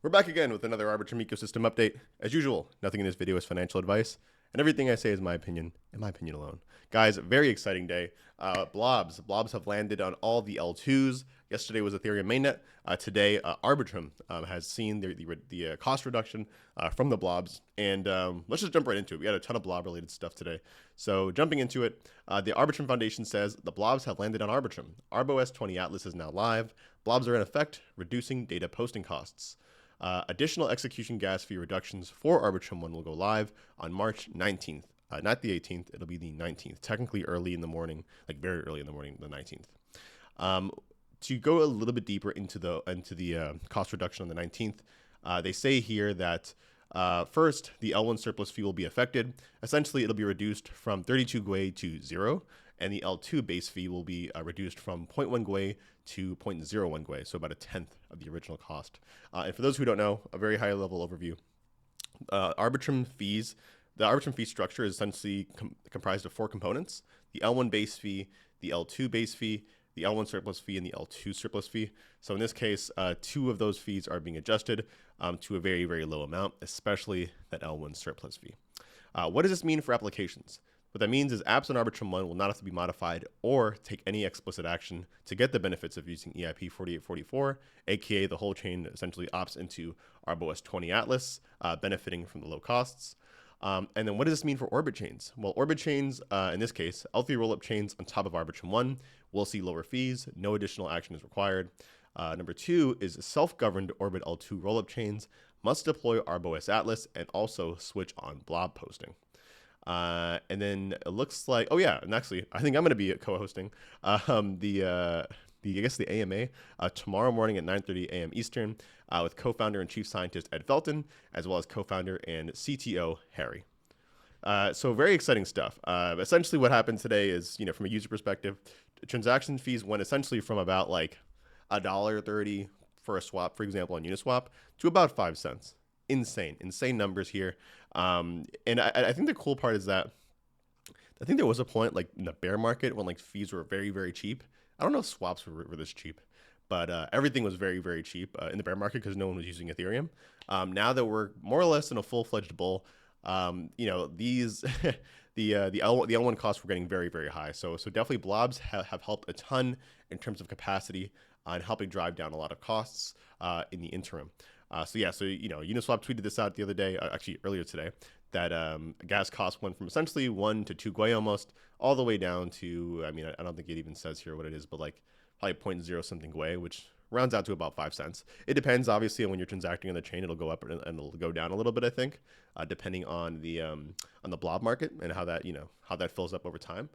We're back again with another Arbitrum ecosystem update. As usual, nothing in this video is financial advice, and everything I say is my opinion, and my opinion alone. Guys, very exciting day. Blobs have landed on all the L2s. Yesterday was Ethereum mainnet. Today, Arbitrum has seen the cost reduction from the blobs. And let's just jump right into it. We had a ton of blob-related stuff today. So jumping into it, the Arbitrum Foundation says the blobs have landed on Arbitrum. ArboS 20 Atlas is now live. Blobs are in effect, reducing data posting costs. Additional execution gas fee reductions for Arbitrum 1 will go live on March 19th. Not the 18th, it'll be the 19th. Technically early in the morning, like very early in the morning, the 19th. To go a little bit deeper into the cost reduction on the 19th, they say here that first, the L1 surplus fee will be affected. Essentially, it'll be reduced from 32 Gwei to 0, and the L2 base fee will be reduced from 0.1 Gwei to 0.01 Gwei, so about a tenth of the original cost. And for those who don't know, a very high-level overview. Arbitrum fees, the Arbitrum fee structure is essentially comprised of 4 components: the L1 base fee, the L2 base fee, the L1 surplus fee, and the L2 surplus fee. So in this case, 2 of those fees are being adjusted to a very, very low amount, especially that L1 surplus fee. What does this mean for applications? What that means is apps on Arbitrum 1 will not have to be modified or take any explicit action to get the benefits of using EIP 4844, aka the whole chain essentially opts into ArboS 20 Atlas, benefiting from the low costs. And then what does this mean for orbit chains? Well, orbit chains, in this case, L3 rollup chains on top of Arbitrum 1 will see lower fees, no additional action is required. Number 2 is self-governed orbit L2 rollup chains must deploy ArboS Atlas and also switch on blob posting. And then it looks like, oh yeah, and actually, I think I'm going to be co-hosting I guess the AMA tomorrow morning at 9:30 a.m. Eastern with co-founder and chief scientist Ed Felton, as well as co-founder and CTO Harry. So very exciting stuff. Essentially, what happened today is, from a user perspective, transaction fees went essentially from about like $1.30 for a swap, for example, on Uniswap, to about 5 cents. Insane numbers here. And I think the cool part is that I think there was a point like in the bear market when like fees were very, very cheap. I don't know if swaps were this cheap, but everything was very, very cheap in the bear market because no one was using Ethereum. Now that we're more or less in a full-fledged bull, these the L1 costs were getting very, very high. So definitely blobs have helped a ton in terms of capacity and helping drive down a lot of costs in the interim. Uniswap tweeted this out the other day, actually earlier today, that gas costs went from essentially 1 to 2 Gwei almost, all the way down to, I don't think it even says here what it is, but like probably 0.0 something Gwei, which rounds out to about 5 cents. It depends, obviously, on when you're transacting on the chain, it'll go up and it'll go down a little bit, I think, depending on the blob market and how that fills up over time.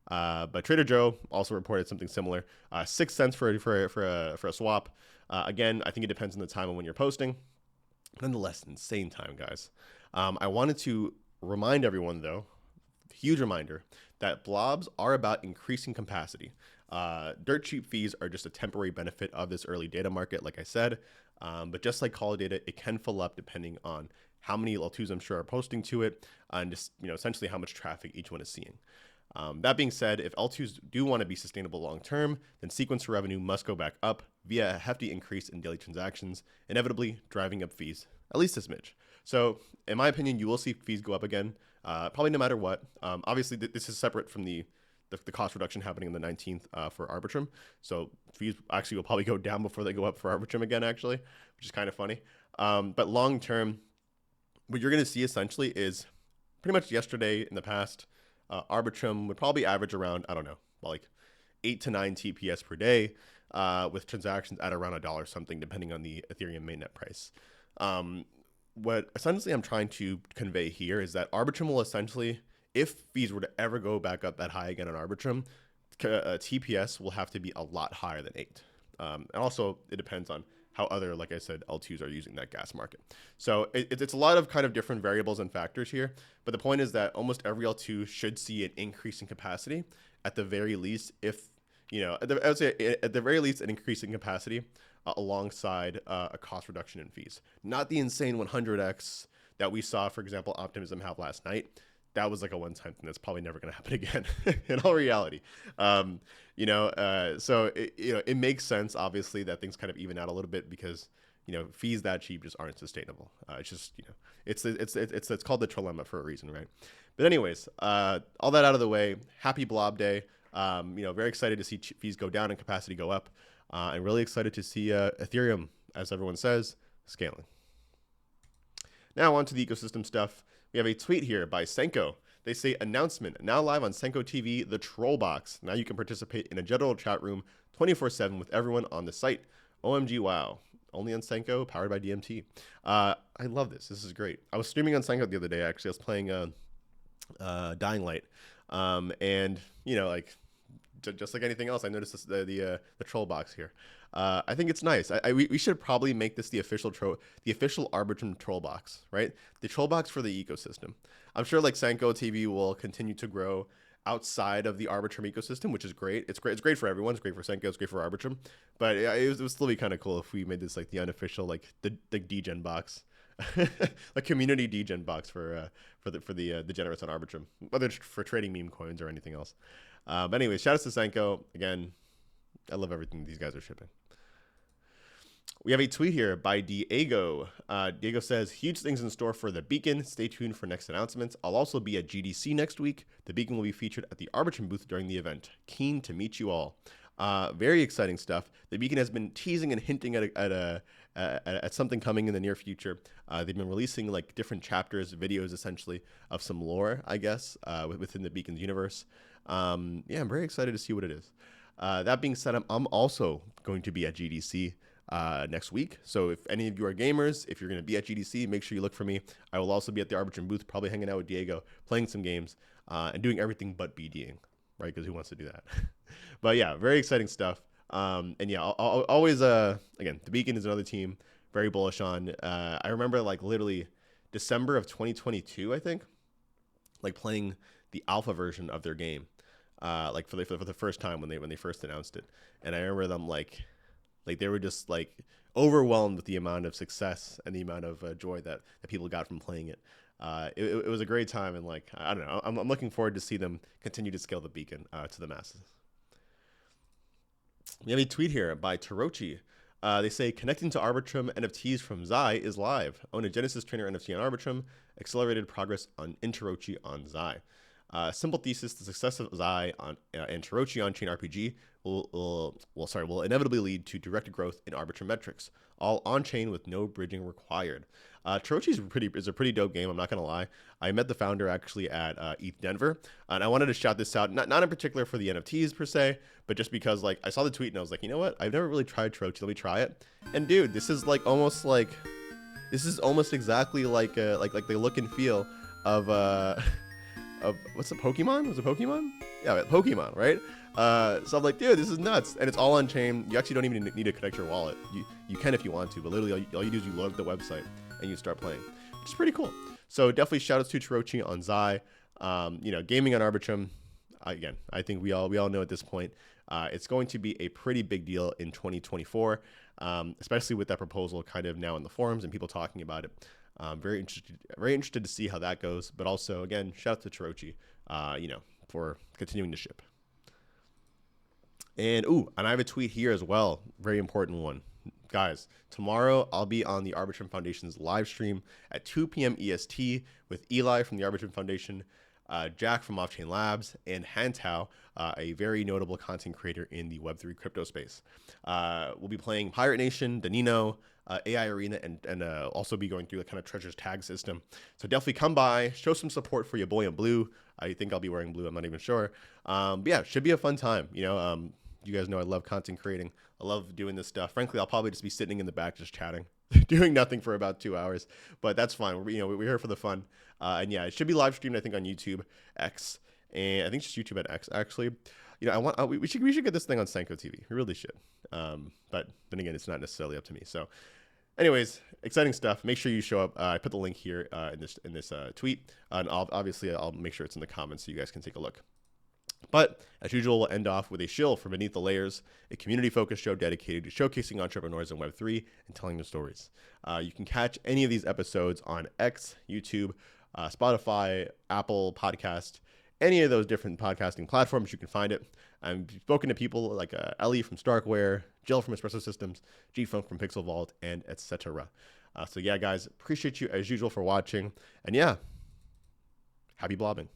But Trader Joe also reported something similar, 6 cents for a swap. Again, I think it depends on the time and when you're posting. Nonetheless, insane time, guys. I wanted to remind everyone, though, huge reminder, that blobs are about increasing capacity. Dirt cheap fees are just a temporary benefit of this early data market, like I said. But just like call data, it can fill up depending on how many L2s I'm sure are posting to it, and just essentially how much traffic each one is seeing. That being said, if L2s do want to be sustainable long term, then sequencer revenue must go back up via a hefty increase in daily transactions, inevitably driving up fees, at least a smidge. So, in my opinion, you will see fees go up again, probably no matter what. Obviously, this is separate from the cost reduction happening on the 19th for Arbitrum. So fees actually will probably go down before they go up for Arbitrum again, actually, which is kind of funny. But long term, what you're going to see essentially is pretty much yesterday in the past, Arbitrum would probably average around, I don't know, like 8 to 9 TPS per day, with transactions at around $1 something, depending on the Ethereum mainnet price. What essentially I'm trying to convey here is that Arbitrum will essentially, if fees were to ever go back up that high again on Arbitrum, TPS will have to be a lot higher than 8. And also, it depends on how other, like I said, L2s are using that gas market. So it's a lot of kind of different variables and factors here. But the point is that almost every L2 should see an increase in capacity at the very least, I would say at the very least an increase in capacity alongside a cost reduction in fees. Not the insane 100x that we saw, for example, Optimism have last night. That was like a one-time thing that's probably never going to happen again in all reality. So it makes sense, obviously, that things kind of even out a little bit because, fees that cheap just aren't sustainable. It's just, it's called the trilemma for a reason, right? But anyways, all that out of the way, happy Blob Day. Very excited to see fees go down and capacity go up, and really excited to see Ethereum, as everyone says, scaling. Now on to the ecosystem stuff. We have a tweet here by Senko. They say, announcement, now live on Seno TV, the troll box. Now you can participate in a general chat room 24/7 with everyone on the site. OMG, wow. Only on Senko, powered by DMT. I love this. This is great. I was streaming on Senko the other day, actually. I was playing Dying Light. And, just like anything else, I noticed the troll box here. I think it's nice. We should probably make this the official Arbitrum troll box, right? The troll box for the ecosystem. I'm sure like Seno TV will continue to grow outside of the Arbitrum ecosystem, which is great. It's great. It's great for everyone. It's great for Seno. It's great for Arbitrum. But it would still be kind of cool if we made this like the unofficial, like the degen box, a community degen box for the degenerates on Arbitrum, whether it's for trading meme coins or anything else. But anyways, shout out to Senko. Again, I love everything these guys are shipping. We have a tweet here by Diego. Diego says, huge things in store for the Beacon. Stay tuned for next announcements. I'll also be at GDC next week. The Beacon will be featured at the Arbitrum booth during the event. Keen to meet you all. Very exciting stuff. The Beacon has been teasing and hinting at something coming in the near future. They've been releasing like different chapters, videos essentially of some lore, I guess, within the Beacon's universe. I'm very excited to see what it is. That being said, I'm also going to be at GDC next week. So if any of you are gamers, if you're going to be at GDC, make sure you look for me. I will also be at the Arbitrum booth, probably hanging out with Diego, playing some games, and doing everything but BDing, right? Because who wants to do that? But yeah, very exciting stuff. I'll always, again, the Beacon is another team, very bullish on. I remember like literally December of 2022, I think, like playing the alpha version of their game, like for the first time when they first announced it. And I remember them like they were just like overwhelmed with the amount of success and the amount of joy that people got from playing it. It was a great time, and like I don't know, I'm looking forward to see them continue to scale the Beacon to the masses. We have a tweet here by Toochi. They say, connecting to Arbitrum NFTs from Zai is live. Own a Genesis Trainer NFT on Arbitrum. Accelerated progress on Toochi on Zai. Simple thesis: the success of Zai and Toochi on Chain RPG will inevitably lead to direct growth in Arbitrum metrics, all on chain with no bridging required. Toochi is a pretty dope game. I'm not gonna lie. I met the founder actually at ETH Denver, and I wanted to shout this out, not in particular for the NFTs per se, but just because like I saw the tweet and I was like, you know what? I've never really tried Toochi. Let me try it. And dude, this is almost exactly like the look and feel of what's a Pokemon? Was it Pokemon? Yeah, Pokemon, right? So I'm like, dude, this is nuts. And it's all on chain. You actually don't even need to connect your wallet. You can if you want to, but literally all you do is you load up the website and you start playing, which is pretty cool. So definitely shout outs to Toochi on Zai. Gaming on Arbitrum. Again, I think we all know at this point, it's going to be a pretty big deal in 2024, especially with that proposal kind of now in the forums and people talking about it. Very interested to see how that goes. But also, again, shout out to Toochi, for continuing to ship. And I have a tweet here as well. Very important one. Guys, tomorrow I'll be on the Arbitrum Foundation's live stream at 2 p.m. EST with Eli from the Arbitrum Foundation, Jack from Offchain Labs, and Hantao, a very notable content creator in the Web3 crypto space. We'll be playing Pirate Nation, Danino, AI Arena, and also be going through the kind of treasures tag system. So definitely come by, show some support for your boy in blue. I think I'll be wearing blue. I'm not even sure. But yeah, should be a fun time. You guys know I love content creating. I love doing this stuff. Frankly, I'll probably just be sitting in the back just chatting, doing nothing for about 2 hours. But that's fine. We're here for the fun. And yeah, it should be live streamed, I think, on YouTube X, and I think just YouTube at X actually. We should get this thing on Seno TV. We really should. But then again, it's not necessarily up to me. So, anyways, exciting stuff. Make sure you show up. I put the link here in this tweet, and I'll make sure it's in the comments so you guys can take a look. But as usual, we'll end off with a shill for Beneath the Layers, a community-focused show dedicated to showcasing entrepreneurs in Web3 and telling their stories. You can catch any of these episodes on X, YouTube, Spotify, Apple Podcast, any of those different podcasting platforms, you can find it. I've spoken to people like Ellie from Starkware, Jill from Espresso Systems, G-Funk from Pixel Vault, and etc. So yeah, guys, appreciate you as usual for watching. And yeah, happy blobbing.